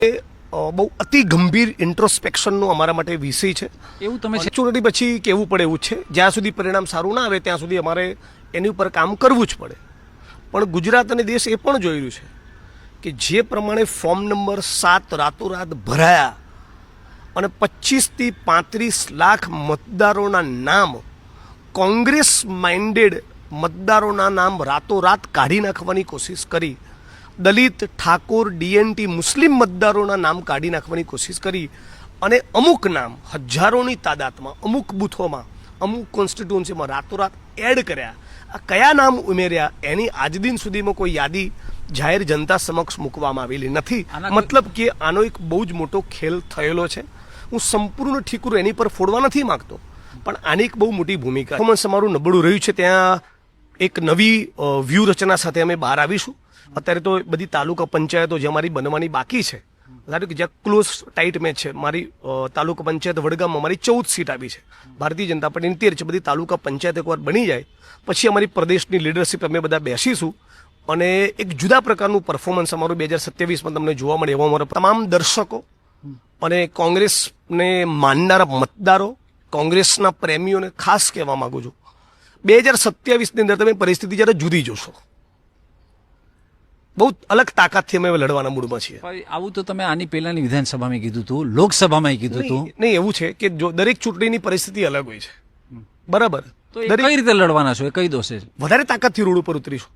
બહુ અતિ ગંભીર ઇન્ટ્રોસ્પેક્શનનો અમારા માટે વિષય છે. એવું તમે ચૂંટણી પછી કહેવું પડે એવું છે. જ્યાં સુધી પરિણામ સારું ના આવે ત્યાં સુધી અમારે એની ઉપર કામ કરવું જ પડે. પણ ગુજરાત અને દેશ એ પણ જોઈ રહ્યું છે કે જે પ્રમાણે ફોર્મ નંબર 7 રાતોરાત ભરાયા અને 25થી 35 લાખ મતદારોના નામ કોંગ્રેસ માઇન્ડેડ મતદારોના નામ રાતોરાત કાઢી નાખવાની કોશિશ કરી, દલિત, ઠાકોર, ડીએનટી, મુસ્લિમ મતદારોના નામ કાઢી નાખવાની કોશિશ કરી અને અમુક નામ હજારોની તાદાદમાં અમુક બૂથોમાં અમુક કોન્સ્ટિટ્યુન્સીમાં રાતોરાત એડ કર્યા. આ કયા નામ ઉમેર્યા એની આજ દિન સુધીમાં કોઈ યાદી જાહેર જનતા સમક્ષ મૂકવામાં આવેલી નથી. મતલબ કે આનો એક બહુ જ મોટો ખેલ થયેલો છે. હું સંપૂર્ણ ઠીકરું એની પર ફોડવા નથી માંગતો, પણ આની એક બહુ મોટી ભૂમિકા પરફોર્મન્સ અમારું નબળું રહ્યું છે. ત્યાં એક નવી વ્યૂહરચના સાથે અમે બહાર આવીશું. અત્યારે તો બધી તાલુકા પંચાયતો જે અમારી બનવાની બાકી છે, ધારો કે જ્યાં ક્લોઝ ટાઈટ મેચ છે, મારી તાલુકા પંચાયત વડગામમાં મારી 14 સીટ આવી છે, ભારતીય જનતા પાર્ટીની 13 છે. બધી તાલુકા પંચાયત એકવાર બની જાય પછી અમારી પ્રદેશની લીડરશિપ અમે બધા બેસીશું અને એક જુદા પ્રકારનું પરફોર્મન્સ અમારું 2027માં તમને જોવા મળે એવો અમારો તમામ દર્શકો અને કોંગ્રેસને માનનારા મતદારો, કોંગ્રેસના પ્રેમીઓને ખાસ કહેવા માંગુ છું, 2027ની અંદર તમે પરિસ્થિતિ જ્યારે જુદી જોશો. બહુ અલગ તાકાતથી અમે લડવાના મૂડમાં છીએ. આવું તો તમે આની પહેલાની વિધાનસભામાં કીધું હતું, લોકસભામાં કીધું હતું. નહીં, એવું છે કે જો દરેક ચૂંટણીની પરિસ્થિતિ અલગ હોય છે, બરાબર. તો કઈ રીતે લડવાના છો એ કહી દો છે. વધારે તાકાતથી રોડ ઉપર ઉતરીશું.